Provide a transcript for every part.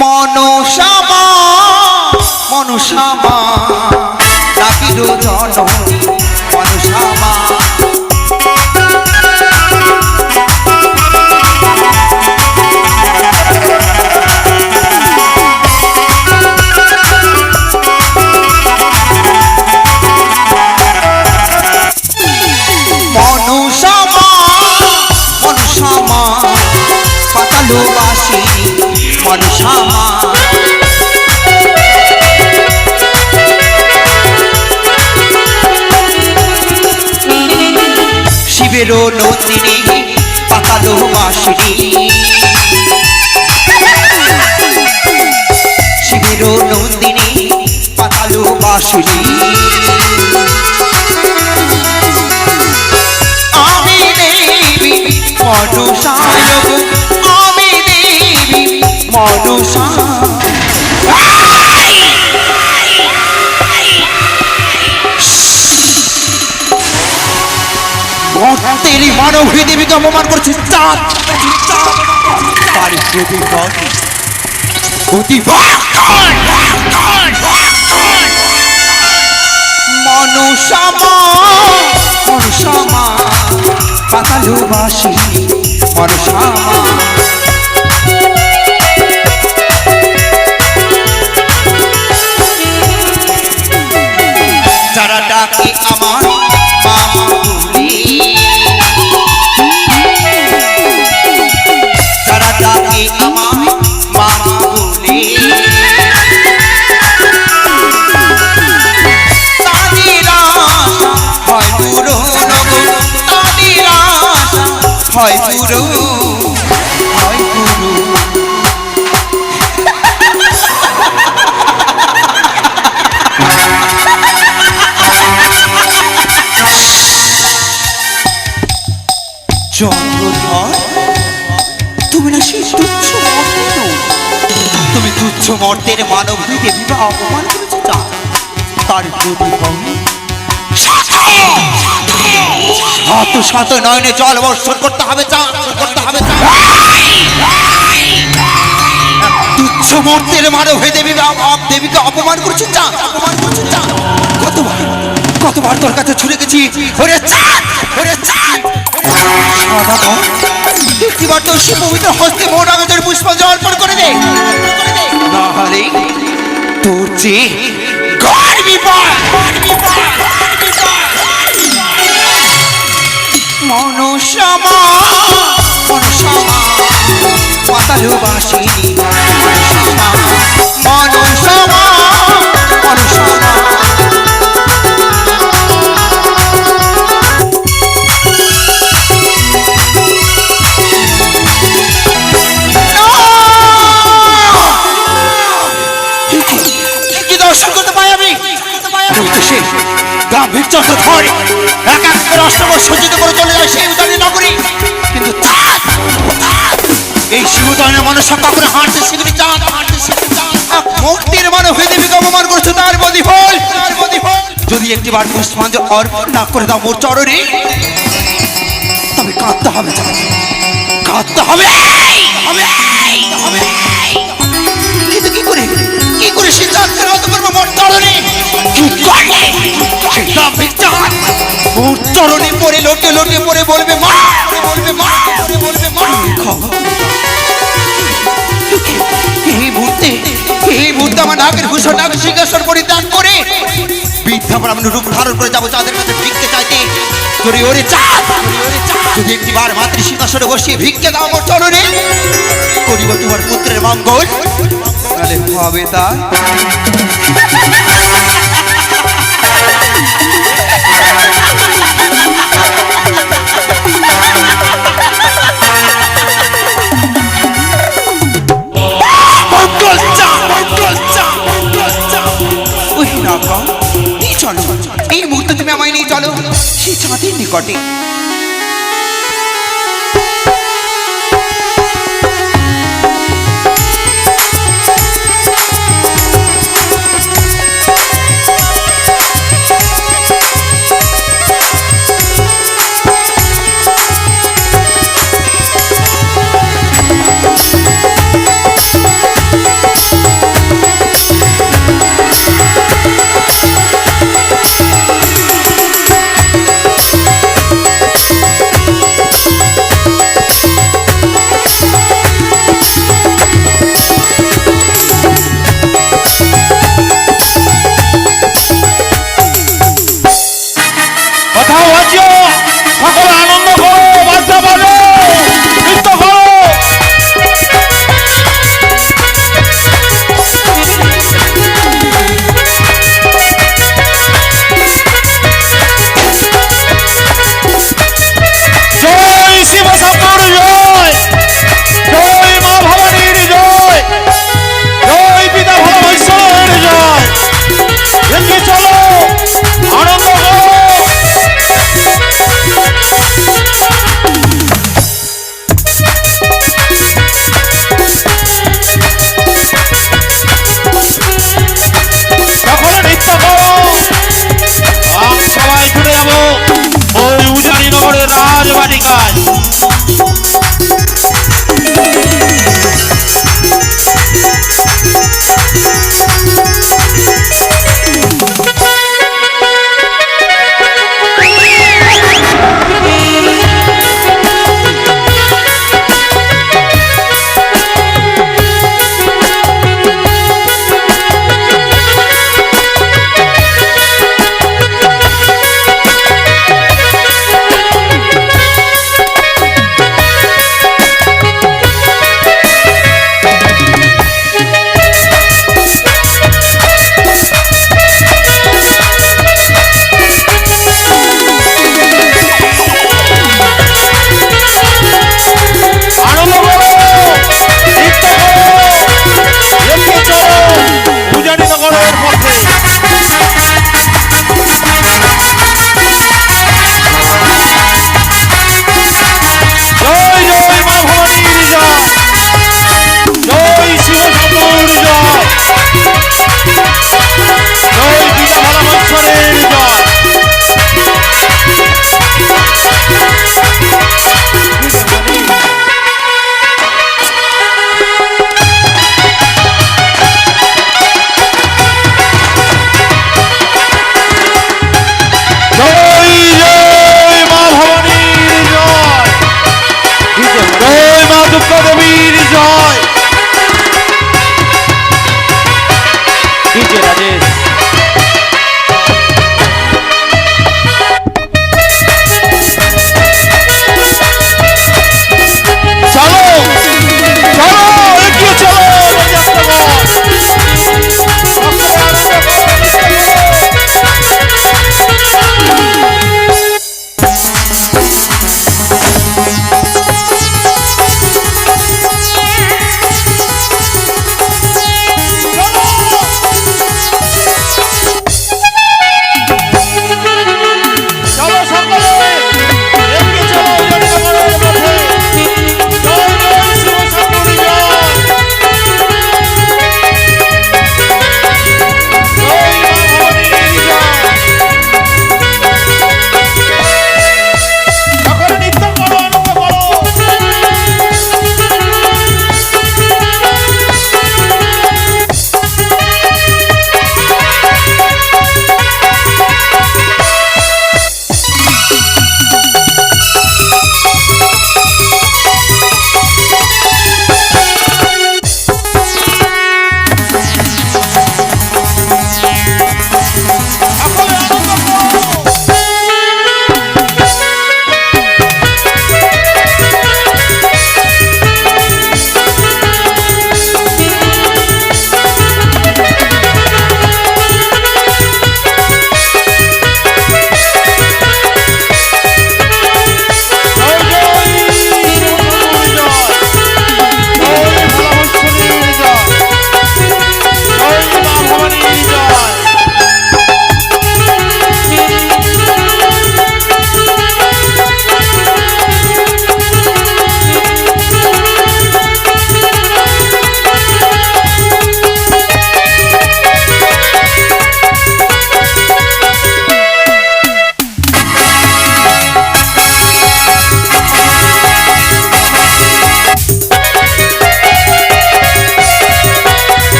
মনসা মা মনসা মা ডাকিল জননী মনসা মা মনসা মা মনসা মা পাতালবাসী মনসা মা শিবের নন্দিনী পাতালবাসিনী শিবের নন্দিনী পাতালবাসিনী আমি দেবী মনসা আমি দেবী মনসা তেরি মানব দেবীকে অপমান করছে চাঁদ তার মনসা মা মনসা মা পাতালবাসী মনসা মা যারা ডাকে আমার মামা বলে যারা ডাকে আমার মামা বলে তাদের আশা হয় পূরণ তাদের আশা হয় পূরণ হয় পূরণ চন্দ্রধর তুমি না সেই তুচ্ছ মর্ত তুমি তুচ্ছ মর্তের মানব হইতে বিবাহ অপমান করেছো তার শত শত নয়নে জল বর্ষণ করতে হবে করতে হবে তুচ্ছ মর্তের মানব হইতে বিবাহ দেবীকে অপমান করেছো অপমান করেছো কতবার কতবার তোর কাছে ছুড়ে গেছি ওরে চাঁদ ওরে চাঁদ একটিবার তো সে পবিত্র হস্তে মোর আগতের পুষ্পাঞ্জলি অর্পণ করে দে নাহলে তোর যে মনসা মা মনসা মা পাতালবাসিনী মনসা মা মনসা মা মনসা মা সজ্জিত করে চলে যায় সেই উদানী নগরী কিন্তু এই শিবদানের মনসা কখনো হাঁটতে শিখনি চাঁদ মুক্তির মানব হয়ে দেবীকে অপমান করছো তার প্রতিফল যদি একটিবার পুষ্পাঞ্জলি অর্পণ না করে দাও মোর চরণে তবে কাঁদতে হবে কাঁদতে হবে কিন্তু কি করে সে চাঁদকে রত করবো মোর চরণে মোর চরণে পড়ে লোটে লোটে পড়ে বলবে মা বলবে মা বলবে মা এই মুহূর্তে আমার নাকের ভূষণ নাক সিংহাসন পরিত্যাগ করে বৃদ্ধা ব্রাহ্মণ রূপ ধারণ করে যাবো চাঁদের কাছে ভিক্ষে চাইতে তোরে ওরে চাঁদ যদি একটিবার মাতৃ সিংহাসনে বসিয়ে ভিক্ষে দাও আমার চরণে করিব তোমার পুত্রের মঙ্গল তাহলে হবে তা চলো এই মুহূর্তে তুমি আমায় নিয়ে চলো সেই চাঁদের নিকটে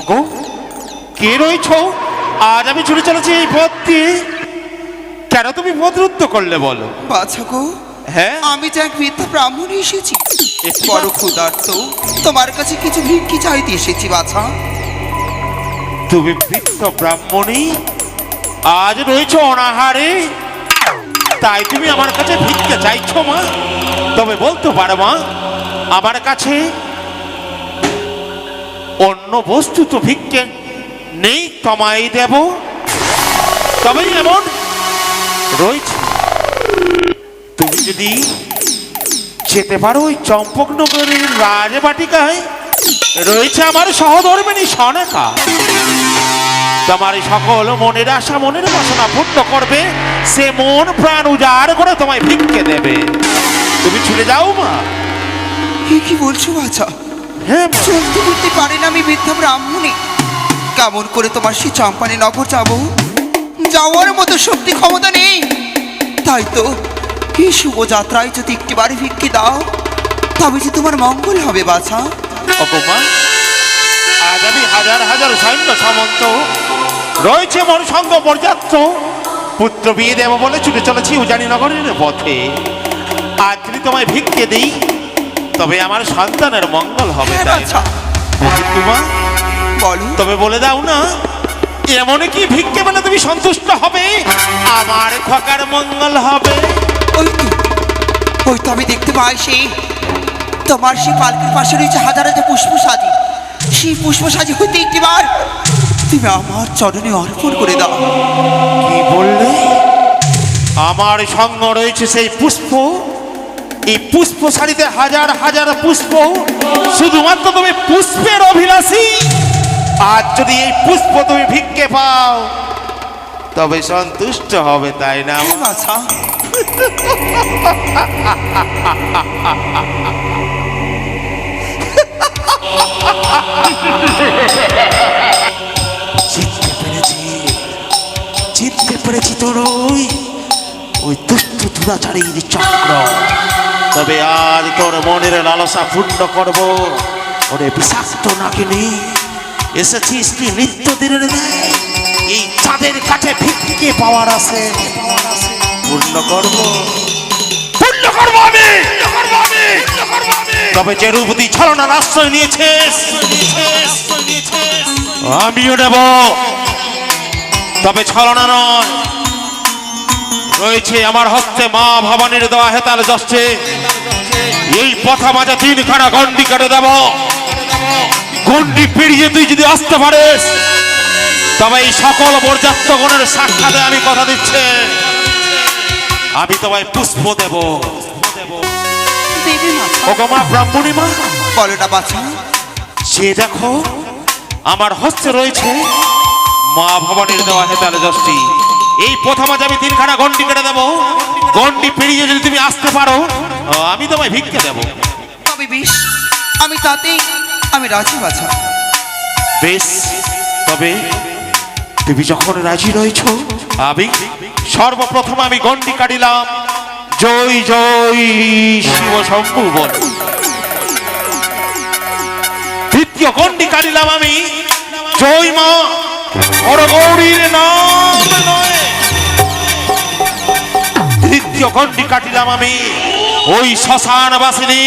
ওগো, কে রয়েছ? আজ আমি ছুটে চলেছি এই পথ দিয়ে। কেন তুমি পথরুদ্ধ করলে বলো? বাছা গো, হ্যাঁ, আমি যে এক বৃদ্ধ ব্রাহ্মণ এসেছি, একটি বড় মাত্র- ক্ষুধার্ত, তোমার কাছে কিছু ভিক্ষি চাইতে এসেছি বাছা। তুমি বৃদ্ধ ব্রাহ্মণী, আজ রয়েছ অনাহারে, তাই তুমি আমার কাছে ভিক্ষা চাইছো মা? তবে বলতে পারো মা, আমার কাছে অন্য বস্তু তো ভিক্ষে নেই, তোমায় দেব। তবে এমন রয়েছে, তুমি যদি যেতে পারো ওই চম্পকনগরের রাজবাটিকায় রয়েছে আমার সহধর্মিণী সনেকা। তোমার এই সকল মনের আশা, মনের বাসনা পূর্ণ করবে, সে মন প্রাণ উজাড় করে তোমায় ভিক্ষে দেবে। তুমি ছুটে যাও মা। কি বলছো বাছা? হ্যাঁ মা। চলতে করতে পারি না আমি বৃদ্ধ ব্রাহ্মণী, কেমন করে তোমার সেই চম্পানি নগর যাব? যাওয়ার মতো শক্তি ক্ষমতা নেই। তাই তো এই শুভযাত্রায় যদি একটিবারে ভিক্ষি দাও, তবে যে তোমার মঙ্গল হবে বাছা। অপমা, আজ আমি হাজার হাজার সৈন্য সামন্ত রয়েছে মন সঙ্গ পর্যাপ্ত, পুত্র বিয়ে দেব বলে ছুটে চলেছি উজানি নগরের পথে। আজ যদি তোমায় ভিক্ষে দিই, তবে আমার সন্তানের মঙ্গল হবে। হ্যাঁ তাই বাছা, তোমা, বলো। তবে বলে দাও না, এমন কি ভিক্ষে বলে তুমি সন্তুষ্ট হবে, আমার খকার মঙ্গল হবে? ওই তো আমি দেখতে পাই সেই তোমার সেই পালকির পাশে রয়েছে হাজার হাজার পুষ্প সাজি। সেই পুষ্প সাজি হইতে একটিবার তুমি আমার চরণে অর্পণ করে দাও। কি বললে? আমার সঙ্গ রয়েছে সেই পুষ্প, এই পুষ্প শাড়িতে হাজার হাজার পুষ্প, শুধুমাত্র তুমি পুষ্পের অভিলাষী। আজ যদি এই পুষ্প তুমি ভিক্ষে পাও, তবে সন্তুষ্ট হবে, তাই না? হ্যাঁ বাছা, চিনতে পেরেছি, চিনতে পেরেছি তোর ওই দুষ্ট দুরাচারীর চক্র। তবে আজ তোর মনের লালসা পূর্ণ করব। ওরে বিষাক্ত নাকিনি, এসেছিস কি নিত্য দিনের ন্যায়? এই চাঁদের কাছে ভিক্ষে পাওয়ার আছে, পূর্ণ করব, পূর্ণ করব আমি। তবে যে রূপতি ছলনার আশ্রয় নিয়েছিস, আমিও নেব। তবে ছলনা নয়, রয়েছে আমার হস্তে মা ভবানীর দেওয়া হেতাল যশে। এই পথা মাঝে তিনখানা গন্ডি কেটে দেব। গন্ডি পেরিয়ে তুই যদি আসতে পারিস, তবে এই সকল বরযাত্রগণের সাক্ষাতে আমি কথা দিচ্ছি, আমি তোমায় পুষ্প দেব। দেবী মাতা, ও গো মা ব্রাহ্মণী মা, বলো না বাছা। সে দেখো আমার হস্তে রয়েছে মা ভবানীর দেওয়া হেতাল যষ্টি। এই প্রথম আজ আমি তিনখানা গন্ডি কেটে দেবো। গন্ডি পেরিয়ে যদি তুমি আসতে পারো, আমি তোমায় ভিক্ষে দেব। তবে বেশ, আমি আমি রাজি বাছা। বেশ, তবে তুমি যখন রাজি রয়েছ, আমি সর্বপ্রথম আমি গন্ডি কাটিলাম জয় জয় শিব শম্ভু বল। দ্বিতীয় গন্ডি কাটিলাম আমি জয় মা হরগৌরীর নাম নয়। তৃতীয় গন্ডি কাটিলাম আমি ওই শ্মশান বাসিনী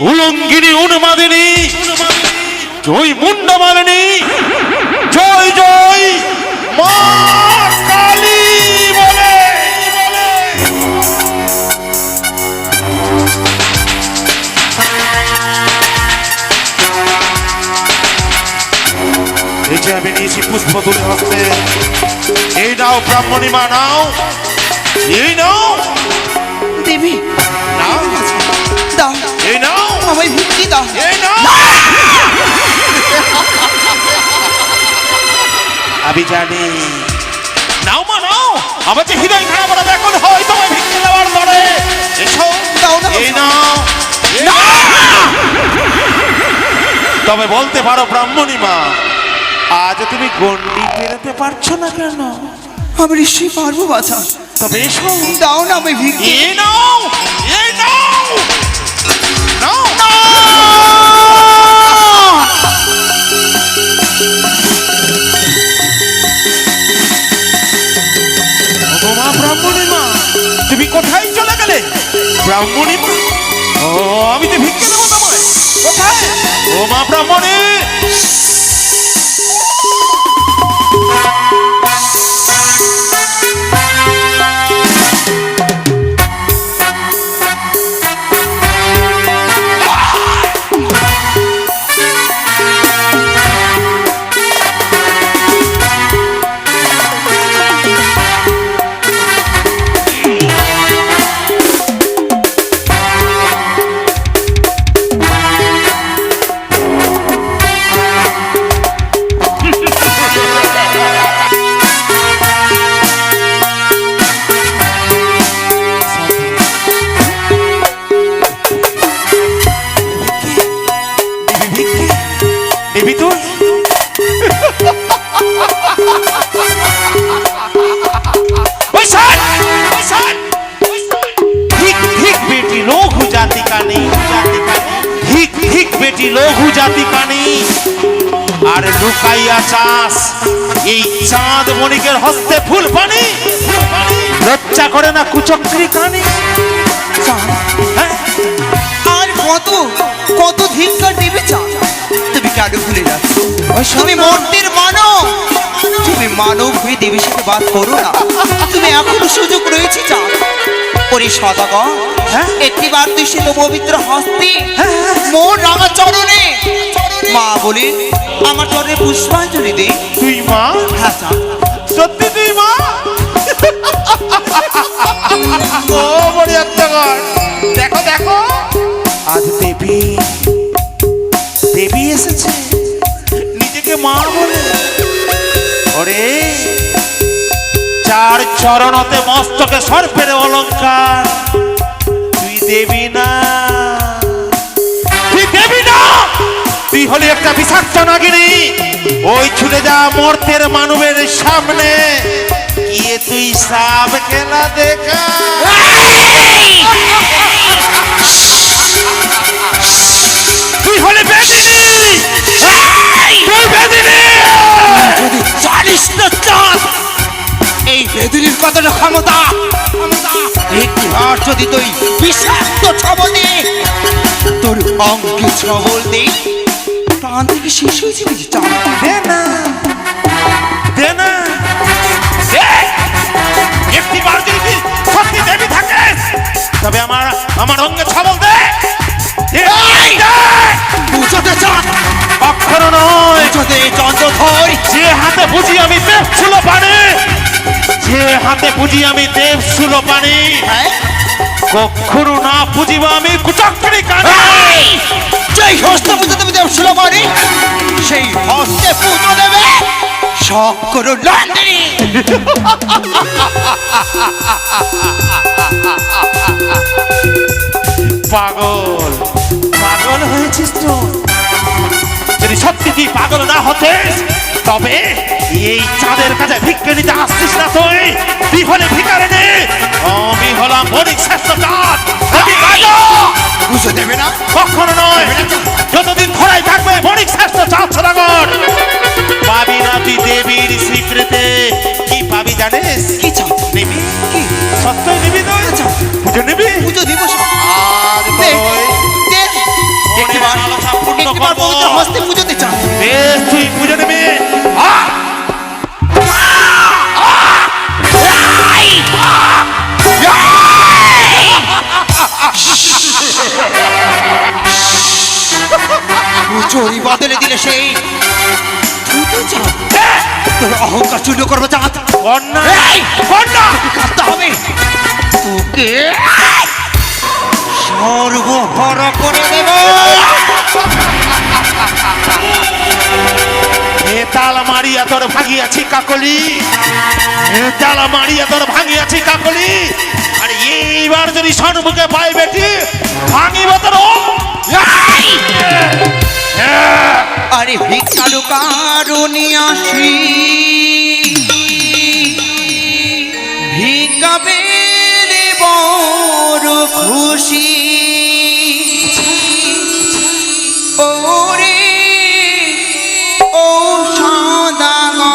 উলঙ্গিনী উন্মাদিনী জয় মুন্ডমালিনী জয় জয় মা কালী বলে। এই যে আমি নিয়েছি পুষ্প তুলে হস্তে, এই নাও ব্রাহ্মণী মা, নাও, এই নাও দেবী, নাও, দাও, এই নাও, আমায় ভিক্ষি দাও। এই নাও। আমি জানি, নাও মা নাও, আমার যে হৃদয় খারাপ করা ব্যাকুল হয় তোমায় ভিক্ষে দেওয়ার পরে। এসো, দাও না, এই নাও, তবে বলতে পারো ব্রাহ্মণী মা, আজ তুমি গন্ডি পেরোতে পারছো না কেন? আমি নিশ্চয়ই পারবো বাছা। তবে এসো, দাও না আমায় ভিক্ষি। এই নাও, এই নাও, নাও, নাও। ব্রাহ্মণী মা, তুমি কোথায় চলে গেলে? ব্রাহ্মণী মা, ও আমি তো ভিক্ষে দেবো তোমায়। কোথায়? ও মা ব্রাহ্মণী! দেবী তুই? बेटी लोग जाति का नहीं, ठीक बेटी लोग जाति का नहीं। আর লুকাইয়া চাস এই চাঁদ মণিকের হস্তে ফুল পানি, লজ্জা করে না কুচক্রী কানি? আর কত কত ধিক্কার দেবে চাঁদ, তুমি কেন ভুলে যাচ্ছ? তুমি মর্তের মানব, তুমি মানব হয়ে দেবীর সাথে বাদ করো না। তুমি এখনো সুযোগ রয়েছে চাঁদ। ওরে সদাগর, একটি বার তুই সে পবিত্র হস্তে মোর রাঙা চরণে মা বলে আমার চরণে পুষ্পাঞ্জলি দে। তুই মা? হ্যাঁ চাঁদ, সত্যি তুই মা? ও বড়ি আত্মগণ, দেখো দেখো, আজ দেবী দেবী এসেছে নিজেকে মা বলে। ওরে চার চরণতে মস্তকে সর্পের অলঙ্কার, তুই দেবী না, তুই দেবী না, তুই হলি একটা বিষাক্ত নাগিনী। ওই ছুটে যা মর্তের মানবের সামনে গিয়ে তুই সাপ খেলা দেখা। তুই হলি বেদিনী, তুই বেদিনী। যদি জানিস না চাঁদ এই বেদুলির কতটা ক্ষমতা, একবার যদি তুই বিষাক্ত ছবল দে, তোর অঙ্কে ছবল দে, প্রাণ থেকে শেষ হয়েছে নাকি চাঁদ? দে না, দে না, একটি বার যদি সত্যি দেবী থাকে তবে আমার অঙ্গে ছবল দে। পুজোতে চাঁদ অক্ষর নয়, পুজোতে চন্দ্র ধর, যে হাতে বুঝি আমি দেব সুলো পানি, যে হাতে বুঝি আমি দেব সুলো পানি, কখনো না বুঝিব আমি কুচক্রী কানি। যেই হস্তে পুজো দেবে দেব সুলভানি, সেই হস্তে পুজো দেবে শঙ্কর নন্দিনী। পাগল, পাগল হয়েছিস তো? যদি সত্যি তুই পাগল না হতিস তবে এই চাঁদের কাছে ভিক্ষে নিতে আসছিস না। তুই হলে ভিখারিনী, আমি হলাম বণিক শ্রেষ্ঠ চাঁদ। আমি রাজা। পুজো দেবে না? কখনো নয়, যতদিন ধরাই থাকবে বণিক শ্রেষ্ঠ চাঁদ সদাগর। পাবি না তুই দেবীর স্বীকৃতি। কি পাবি জানিস? কি চাঁদ? নিবি? কি সত্যই নিবি? তো পুজো নিবি? পুজো দিব আজ তোর একবার পবিত্র হস্তে পুজোতে চাঁদ। বেশ, তুই পুজো নিবি। পুজোরই বদলে দিলে সেই তোর অহংকার চূর্ণ করবো চাঁদ। কাঁদতে হবে তোকে, সর্বহরা করে দেব। তাল মারিয়া তোর ভাঙিয়াছি কাকলি, তাল মারিয়া তোর ভাঙিয়াছি কাকলি। আর এইবার যদি সন্মুখে পাই বেটি ভাঙিব তোর। আরে ভিক্ষালু কারুনি আসি, ভিক্ষা পেলে বড় খুশি। ওরে ও সদাগর,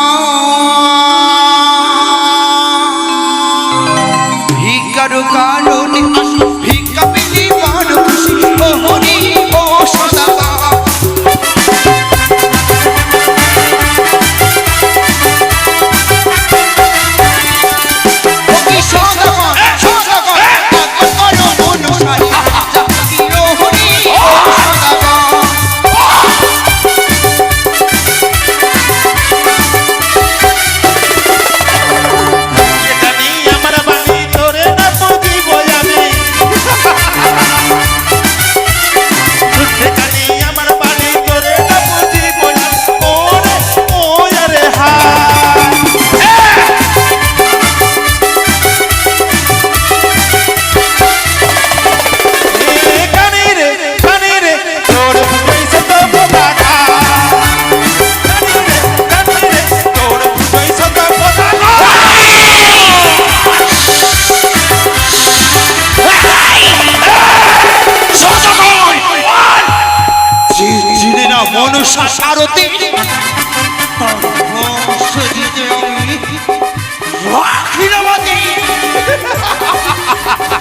ক্ষীরমতি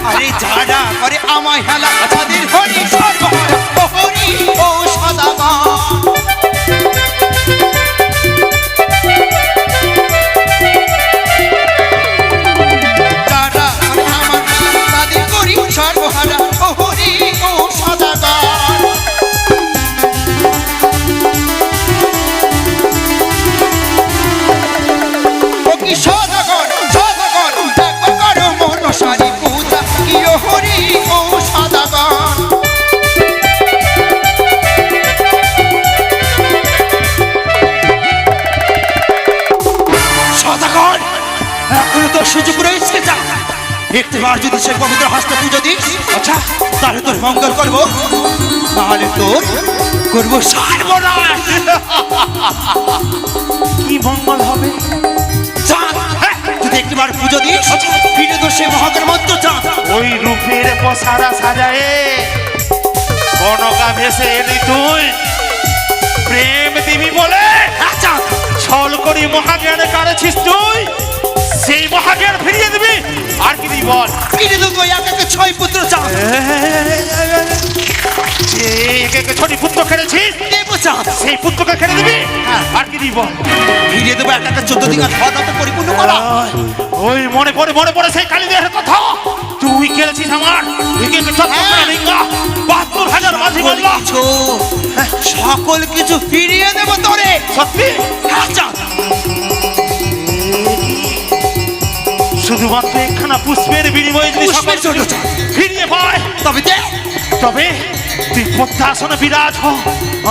আরে যারা করে আমায় হেলা তাদের হরি সর্বহারা ও হরি ও সদাগর যারা করে আমার তাদের করি সর্বহারা ও হরি ও সদাগর ও কি সদাগর সদাগর দেখো করো মনসারি পূজা কি ও হরি ও সদাগর সদাগর এখনো তোর সুযোগ রয়েছে যা একটিবার যদি সে পবিত্র হস্তে পুজো দিস আচ্ছা তাহলে তোর মঙ্গল করবো নাহলে তোর করবো সর্বনাশ কি মঙ্গল হবে? চাঁদ যদি একটিবার পুজো দিস ফিরে তো সে মহাকার মন্ত্র চাঁদ ওই রূপের পসারা সাজায়ে কনকা ভেসে এলি তুই প্রেম দিবি বলে চাঁদ ছল করি মহাজ্ঞানে কারেছিস তুই সেই মহাজ্ঞান ফিরিয়ে দিবি আর কি দিবি বল? ফিরে দেবো একে ছয় পুত্র চাঁদ একে ছোটি পুত্র খেলেছিস দেবো চাঁদ সেই পুত্রকে খেলে দিবি আর কি দিব? ফিরে দেবো একে 14 দিন আর খাওয়া পরিপূর্ণ করা ওই মনে পড়ে সেই কালীদের কথা তুই খেলেছিস আমার মাঝি বললা সকল কিছু ফিরিয়ে দেবো তোরে সত্যি হ্যাঁ চাঁদ শুধুমাত্র একখানা পুষ্পের বিনিময়ে যদি সকল পুষ্পের জন্য চাঁদ ফিরিয়ে পায় তবে দে তবে তুই পদ্মাসনে বিরাজ হ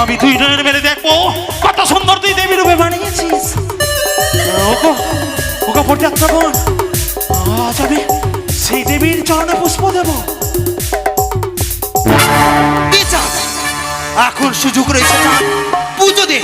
আমি তুই নয়ন মেলে দেখবো কত সুন্দর তুই দেবী রূপে বানিয়েছিস ওগো ওগো পর্যাপ্তগণ আজ আমি সেই দেবীর চরণে পুষ্প দেব দে চাঁদ এখন সুযোগ রয়েছে চাঁদ পুজো দে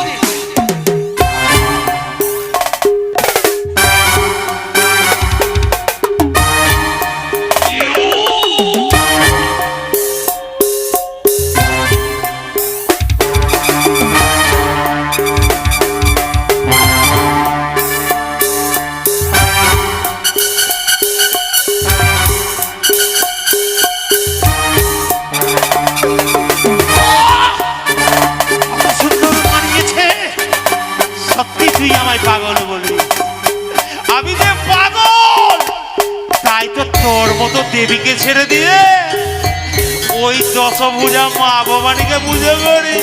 সুন্দর বানিয়েছে সত্যি তুই আমায় পাগল বলবি আমি যে পাগল তাই তো তোর মতো দেবীকে ছেড়ে দিয়ে ওই দশভুজা মা ভবানীকে পুজো করি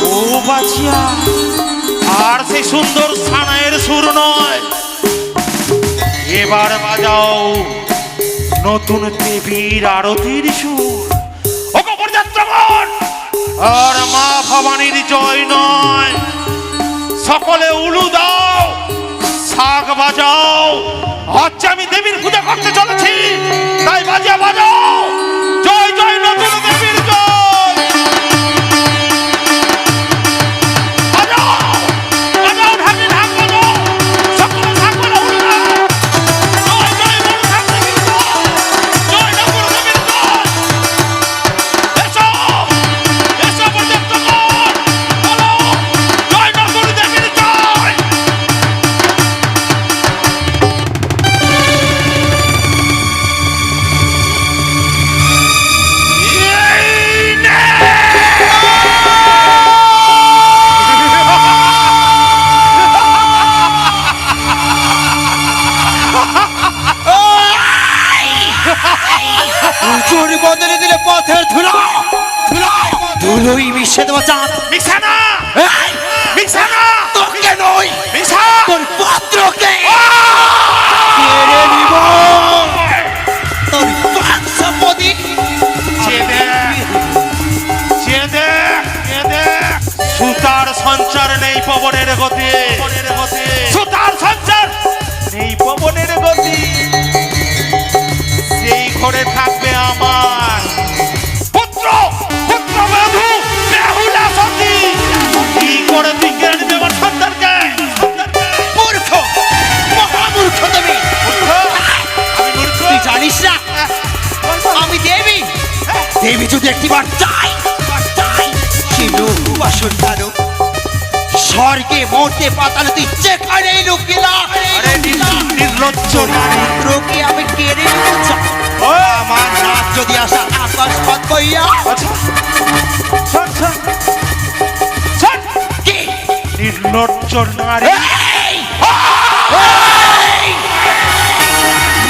ও বাছিয়া আর সেই সুন্দর সানাইয়ের সুর নয় এবার বাজাও নতুন দেবীর আরতির সুর ওকে পর্যাপ্তগণ আর মা ভবানীর জয় নয় সকলে উলু দাও শাক বাজাও আচ্ছা আমি দেবীর পূজা করতে চলেছি তাই বাজিয়া বাজাও জয় জয় নতুন দেবীর জয় বাজাও বাজাও ঢাকি ঢাক বাজাও সকলে সকলে উলু দাও জয় জয় নতুন দেবীর জয় জয় নতুন দেবীর জয় এসো এসো পর্যাপ্তগণ বলো জয় নতুন দেবীর জয় চুরি বদলে দিলে পথের ধুলো ধুলো ধুলোই মিশে দেবো চাঁদ মিশানা এই, মিশানা তোকে নই মিশা তোর পাত্রকে কেড়ে নিব তোর পাঁচশপতি সুতার সঞ্চার নেই পবনের গতি সুতার সঞ্চার নেই পবনের গতি সেই ঘরে থাকবে আমার পুত্র পুত্র বধূ বেহুলা সতী কি করে তুই কেড়ে নিবি আমার সন্তানকে মূর্খ মহামূর্খ তুমি আমি মূর্খ তুই জানিস না আমি দেবী দেবী যদি একটিবার চাই শিলু বাসন কারো স্বর্গে মরতে পাতালে তুই যেখানেই লুকিলা আরে নির্লজ্জ নারী। তোকে আমি কেড়ে নিতে চাই। ও! আমার নাক যদি আসা আকাশ পথ বইয়া আচ্ছা, শোন, শোন, শোন। কি নির্লজ্জ নারী। এই! এই!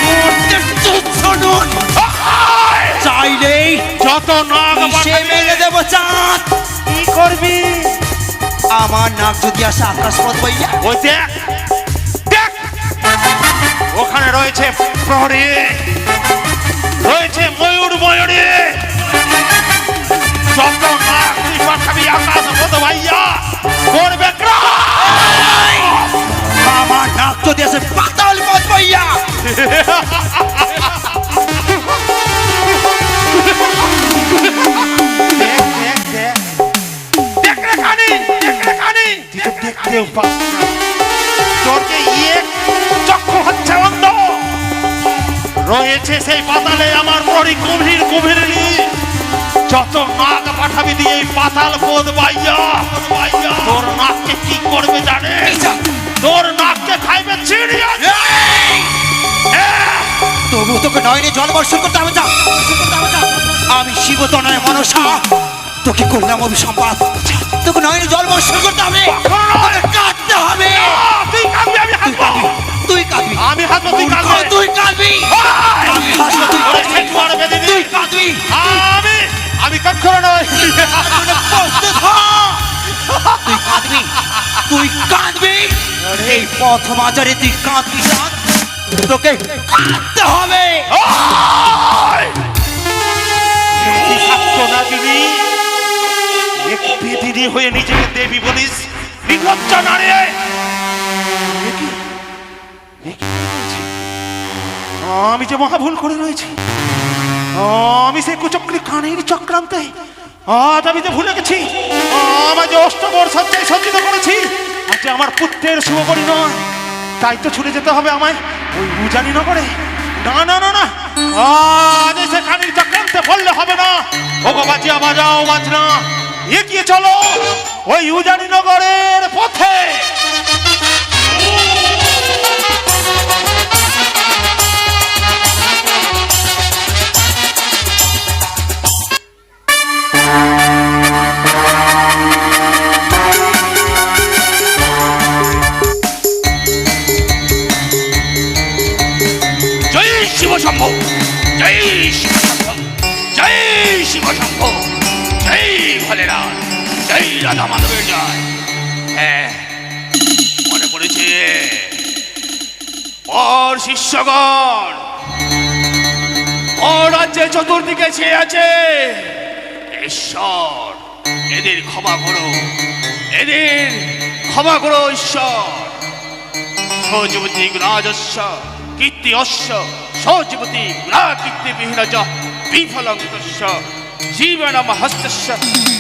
মরতে তুচ্ছ নুন। চাইলেই যত নাগ সে পাঠাবি, মেরে দেবো চাঁদ। কি করবি? আমার নাক যদি আসে আকাশ পথ বইয়া ওই দেখ, দেখ, ওখানে রয়েছে প্রহরী, রয়েছে ময়ূর ময়ূরী। যত নাগ তুই পাঠাবি আকাশ পথ ভাইয়া করবে ক্রয়। আমার নাক যদি আসে পাতাল পথ বইয়া দেখ, দেখ, দেখ, দেখ রে খানি, দেখ রে খানি। তুই তো দেখতেও পাস না। তোর যে চক্ষু হচ্ছে অন্ধ। রয়েছে সেই পাতালে আমার মরি গভীর গভীর যত নাগ পাঠাবি দিয়ে এই পাতাল পদ বাইয়া তোর নাককে কি করবে জানে? তোর নাককে খাইবে চিড়িয়া। তবু তোকে নয়নে জল বর্ষণ করতে হবে। যা, আমি শিবতনয় মনসা তোকে করলাম অভিসম্পাদ। তোকে নয়নে জল বর্ষণ করতে হবে, তোকে কাটতে হবে। তুই কাঁদবি, আমি হাসবো। তুই কাঁদবি, আমি হাসবো, তুই কাঁদবি। তুই কাঁদবি, আমি হাসবো, তুই ওরে কাঁদবি। শেখ মারবে দিদি। তুই কাঁদবি, আমি কক্ষণ নয়। প্রস্তুত হ। তুই কাঁদবি, তুই কাঁদবি। এই পথ মাঝারে তুই কাঁদবি, চাঁদ। তোকে কাঁদতে হবে। দিদি হয়ে নিজেকে দেবী বলিস? নির্লজ্জ নারী। আমি যে মহা ভুল করে রয়েছি। আমি সেই কুচক্রি কানের চক্রান্তে আজ আমি যে ভুলে গেছি। আমার যে অষ্টবর সজ্জায় সজ্জিত করেছি আজ যে আমার পুত্রের শুভ পরিণয়। তাই তো ছুটে যেতে হবে আমায় ওই উজানি নগরে। না না না না, আজ সে কানের চক্রান্তে বললে হবে না। ও বাজিয়া বাজাও বাজনা, এগিয়ে চলো ওই উজানি নগরের পথে। জয় শিব শম্ভু, জয় শিব শম্ভু, জয় শিব শম্ভু, জয় ভোলেনাথ, জয় রাধা মাধবের জয়। হ্যাঁ, মনে পড়েছে ওর শিষ্যগণ ও রাজ্যে চতুর্দিকে চেয়ে আছে। ঈশ্বর, এদের ক্ষমা করো, এদের ক্ষমা করো ঈশ্বর। সজীবতী রাজস্ব কীর্তি অশ্ব সজীবতী কীর্তি বিহীন বিফলং তস্য জীবনম হস্তস্য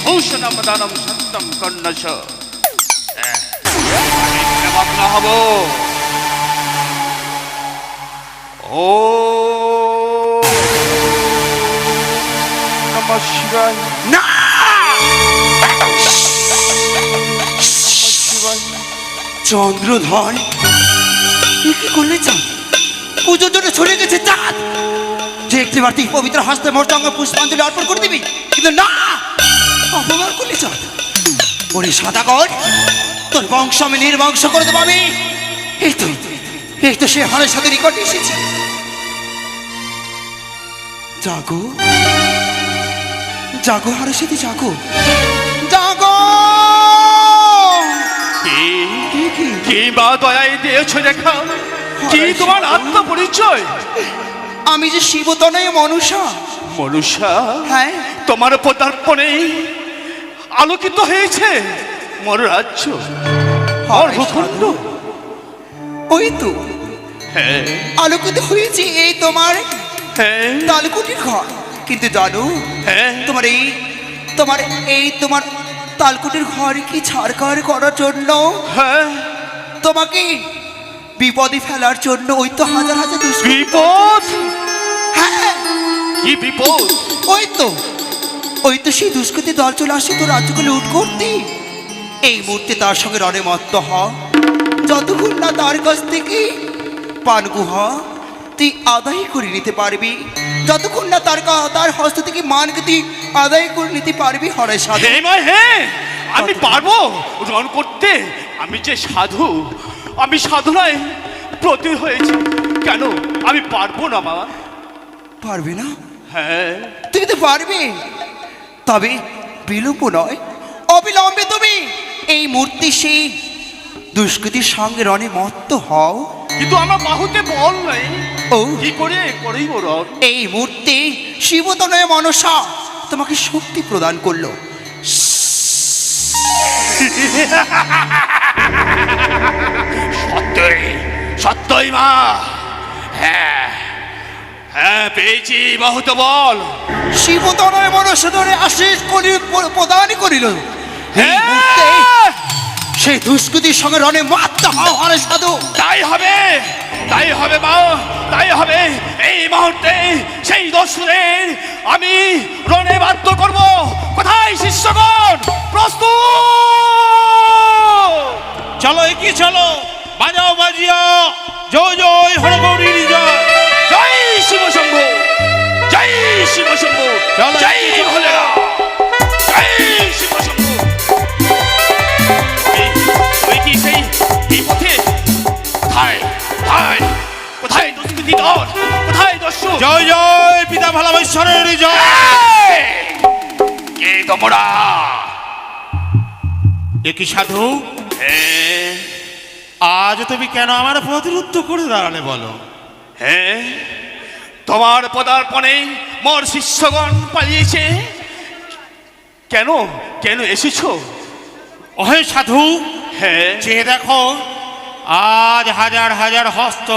ভূষণম দানম সত্যম কর্ণশ। মগ্ন হব। ও নমঃ শিবায়। না, চন্দ্রধন তুই কি করলে? চাঁদ পুজোর জন্য ছড়ে গেছে চাঁদ। যে একটি বার তুই পবিত্র হস্তে মোর সঙ্গে পুষ্পাঞ্জলি অর্পণ করে দিবি, কিন্তু না, অপমান করলি চাঁদ। ওরে সদাগর, তোর বংশ আমি নির্বংশ করে দেবো আমি। এই তো সে হারের সাথে নিকটে এসেছি। জাগো, জাগো হারের সাথে, জাগো, জাগো। কি বা দয়ায় দিয়েছো দেখা? কি তোমার আত্মপরিচয়? আমি যে শিবতনয় মনুষা। মনুষ্যা, হ্যাঁ, তোমার পদার্পণে আলোকিত হয়েছে মোর রাজ্য, মোর ভূখণ্ড। ওই তো হ্যাঁ আলোকিত হয়েছে এই তোমার হ্যাঁ তালকুটির ঘর। কিন্তু জানো, হ্যাঁ তোমার তোমার তালকুটির ঘর কি ছাড়খাড় করার জন্য, হ্যাঁ। তোমাকে বিপদে ফেলার জন্য ওই তো হাজার হাজার দুষ্কৃতী। বিপদ? হ্যাঁ, কি বিপদ? ওই তো সেই দুষ্কৃতী দল চলে আসে তো রাজ্যকে লুট করতে। এই মুহূর্তে তার সঙ্গে রণে মত্ত হ, যতক্ষণ না তার কাছ থেকে পানগুহ তুই আদায় করে নিতে পারবি, যতক্ষণ না তার হস্ত থেকে মানকে তুই আদায় করে নিতে পারবি। হরে সাধু, হে মা হে, আমি পারবো রণ করতে। আমি যে সাধু, আমি সাধনায় প্রতি হয়েছি, কেন আমি পারবো না মা? পারবি না? হ্যাঁ তুই তো পারবি, তবে বিলম্ব নয়, অবিলম্বে তুমি এই মূর্তি সেই দুষ্কৃতির সঙ্গে রণে মত্ত হও। কিন্তু আমার বাহুতে বল নাই, ও কি করে করেই ও রণ? এই মূর্তি শিবতনয় মনসা তোমাকে শক্তি প্রদান করলো। সত্যই সত্যই মা, হ্যাঁ হ্যাঁ পেয়েছি বাহুতে বল। শিবতনয় মনসা ধরে আশীষ করি প্রদান করিল। এই মুহূর্তে হ্যাঁ, সেই দুষ্কৃতির সঙ্গে রণে মত্ত হও। হরে সাধু, তাই হবে, তাই হবে মা, তাই হবে। এই মুহূর্তে সেই দস্যুদের আমি রণে বাধ্য করব। কোথায় শিষ্যগণ? প্রস্তুত! চলো এগিয়ে চলো, বাজাও বাজিয়া, জয় জয় হরে গৌরীর জয়। জয় শিব শম্ভু, জয় শিব শম্ভু, চলো, জয় চলো। ভোলেনাথ, জয় শিব শম্ভু। ওই কি সেই এই পথে? কোথায় কোথায় কোথায় দুষ্কৃতী দল? কোথায় দস্যু? জয় জয় পিতা ভালোবাসরের জয়। এই! কে তোমরা? একই সাধু, হ্যাঁ আজ তুমি কেন আমার প্রতিরুদ্ধ করে দাঁড়ালে বলো? হ্যাঁ, তোমার পদার্পণে মোর শিষ্যগণ পালিয়েছে। কেন কেন এসেছো? ওহে সাধু, হ্যাঁ চেয়ে দেখো, আজ হাজার হাজার হস্ত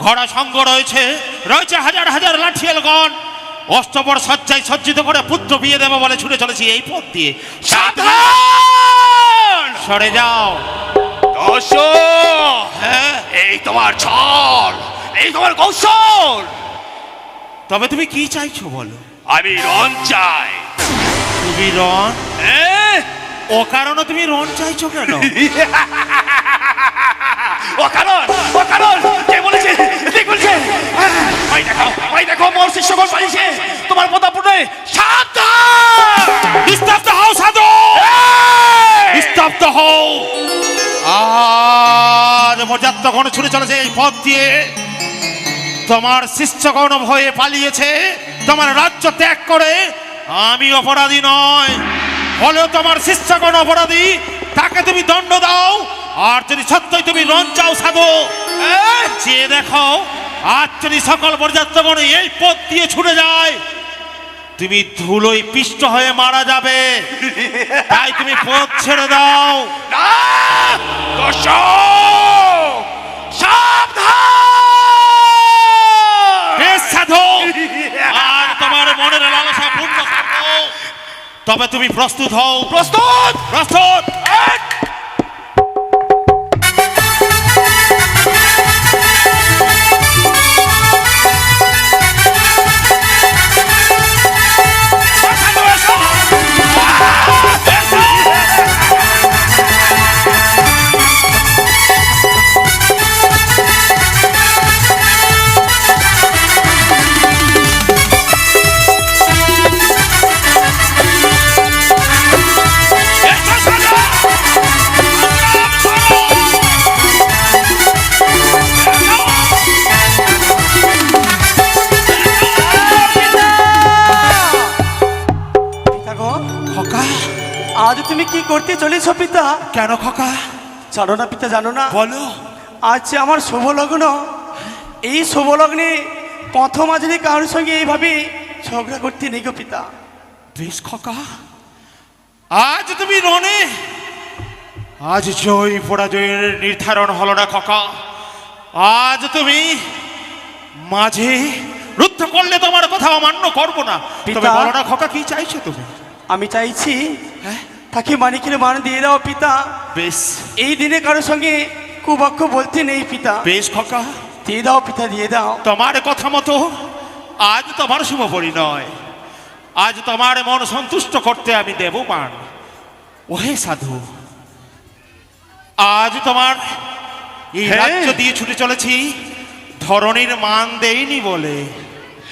ঘোড়া সঙ্গ রয়েছে, রয়েছে হাজার হাজার লাঠিয়ালগণ, অষ্টপর সজ্জায় সজ্জিত করে পুত্র বিয়ে দেবো বলে ছুটে চলেছি এই পথ দিয়ে। সাবধান! সরে যাও। দস্যু! হ্যাঁ, এই তোমার ছল, এই তোমার কৌশল। তবে তুমি কি চাইছো বলো? আমি রণ চাই। তুমি রণ? হ্যাঁ? ও কারণে তুমি রণ চাইছো কেন? ও কারণ কে বলেছে? ঠিক বলেছে। ওই দেখো মোর শিষ্যগণ পালিয়েছে তোমার পদার্পণে। সাবধান! নিস্তব্ধ হও সাধু, নিস্তব্ধ হও। আজ মর্যাদাগণ ছুটে চলেছে এই পথ দিয়ে, তোমার শিষ্যগণ ভয়ে পালিয়েছে তোমার রাজ্য ত্যাগ করে। আমি অপরাধী নয়, হলেও তোমার শিষ্যগণ অপরাধী, তাকে তুমি দণ্ড দাও। আর যদি সত্যই তুমি রণ চাও সাধু, চেয়ে দেখো, আজ যদি সকল মর্যাদাগণ এই পথ দিয়ে ছুটে যায়, তুমি ধুলোয় পিষ্ট হয়ে মারা যাবে। তাই তুমি পথ ছেড়ে দাও। না! দস্যু! সাবধান! বেশ সাধু, আর তোমার মনের লালসা পূর্ণ করবো। তবে তুমি প্রস্তুত হও। প্রস্তুত! প্রস্তুত। খোকা, আজ তুমি কি করতে চলেছ পিতা? কেন খোকা? জানো না পিতা, জানো না? বলো। আজ আমার শুভ লগ্ন। এই শুভ লগ্নে প্রথম আজ কারোর সঙ্গে এইভাবে ঝগড়া করতে নেই গো পিতা। বেশ খোকা, আজ তুমি রণে, আজ জয় পরাজয়ের নির্ধারণ হলো না খোকা। আজ তুমি মাঝে রুদ্ধ করলে তোমার কথা অমান্য করবো না। পিতা। তবে বলো না খোকা, কি চাইছো তুমি? আমি চাইছি হ্যাঁ? তাকে মানিকের মান দিয়ে দাও পিতা। বেশ এই দিনে কারোর সঙ্গে কুবাক্য বলতে নেই পিতা। বেশ খোকা, দিয়ে দাও পিতা, দিয়ে দাও। তোমার কথা মতো আজ তোমার শুভ পরিণয়, আজ তোমার মন সন্তুষ্ট করতে আমি দেব মান। ওহে সাধু, আজ তোমার এই হ্যাঁ। রাজ্য দিয়ে ছুটে চলেছি ধরনীর মান দেইনি বলে।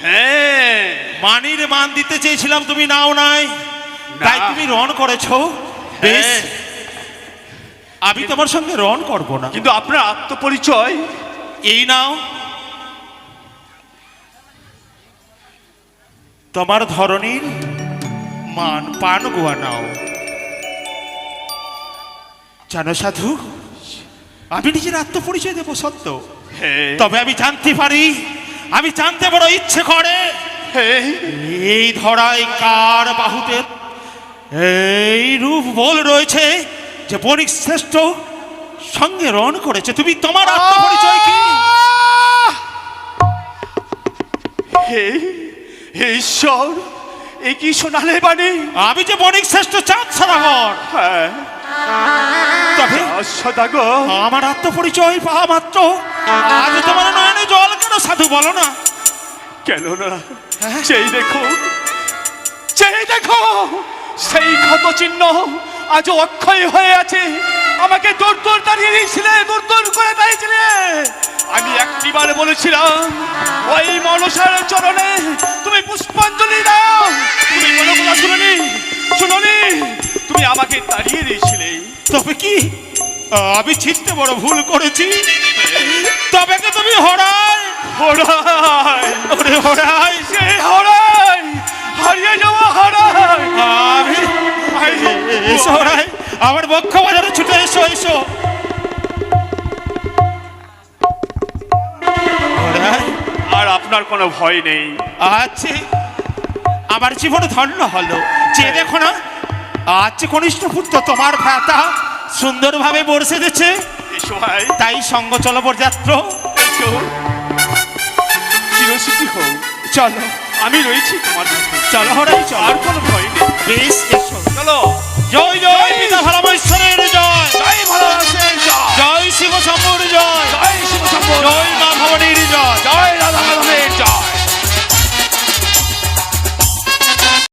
হ্যাঁ, মানির মান দিতে চেয়েছিলাম, তুমি নাও নাই, তাই তুমি রণ করেছো। বেশ, হ্যাঁ। আমি তোমার সঙ্গে রণ করব না। কিন্তু আপনার আত্মপরিচয় এই নাও, তোমার ধরনীর মান পান গোয়া নাও। জানো সাধু, আমি নিজের আত্মপরিচয় দেবো সত্য, হ্যাঁ, তবে আমি জানতে পারি, আমি জানতে বড় ইচ্ছে করে হ্যাঁ, এই ধরায় কার বাহুতে এই রূপ বল রয়েছে যে বণিক শ্রেষ্ঠ সঙ্গে রণ করেছে। তুমি তোমার আত্মপরিচয় কি? হে হে ঈশ্বর, এ কি শোনালে বাণী? আমি যে বণিক শ্রেষ্ঠ চাঁদ সদাগর। হ্যাঁ, তবে সদাগর, আমার আত্মপরিচয় পাওয়া মাত্র আজ তোমার নয়নে জল কেন সাধু, বলো না? কেন না? সেই দেখো, সেই দেখো, সেই ক্ষত চিহ্ন আজ অক্ষয় হয়ে আছে। আমাকে দূর দূর দাঁড়িয়ে দিয়েছিলে, দূর দূর করে দাঁড়িয়েছিলে। আমি একটিবার বলেছিলাম ওই মনসার চরণে তুমি পুষ্পাঞ্জলি দাও, তুমি কোনো কথা শুনোনি, শুনোনি, তুমি আমাকে তাড়িয়ে দিয়েছিলে। তবে কি আমি চিনতে বড় ভুল করেছি? তবে কি তুমি হরাই হরাই, ওরে হরাই, সে হরাই, হারিয়ে যাওয়া হরাই। আমি এসো হরাই, আমার বক্ষ বাজারে ছুটে এসো, এসো হরাই। আর আপনার কোনো ভয় নেই। আছে, আমার জীবন ধন্য হলো। যে দেখো না, আজ কনিষ্ঠ পুত্র তোমার ভ্রাতা সুন্দরভাবে বর্ষে দিচ্ছে, এসো ভাই, তাই সঙ্গ চলো বরযাত্র। এসো, চিরসুখী হোক। চলো আমি রয়েছি তোমার সাথে। চলো হরাই, চলো। আর কোনো ভয় নেই। বেশ,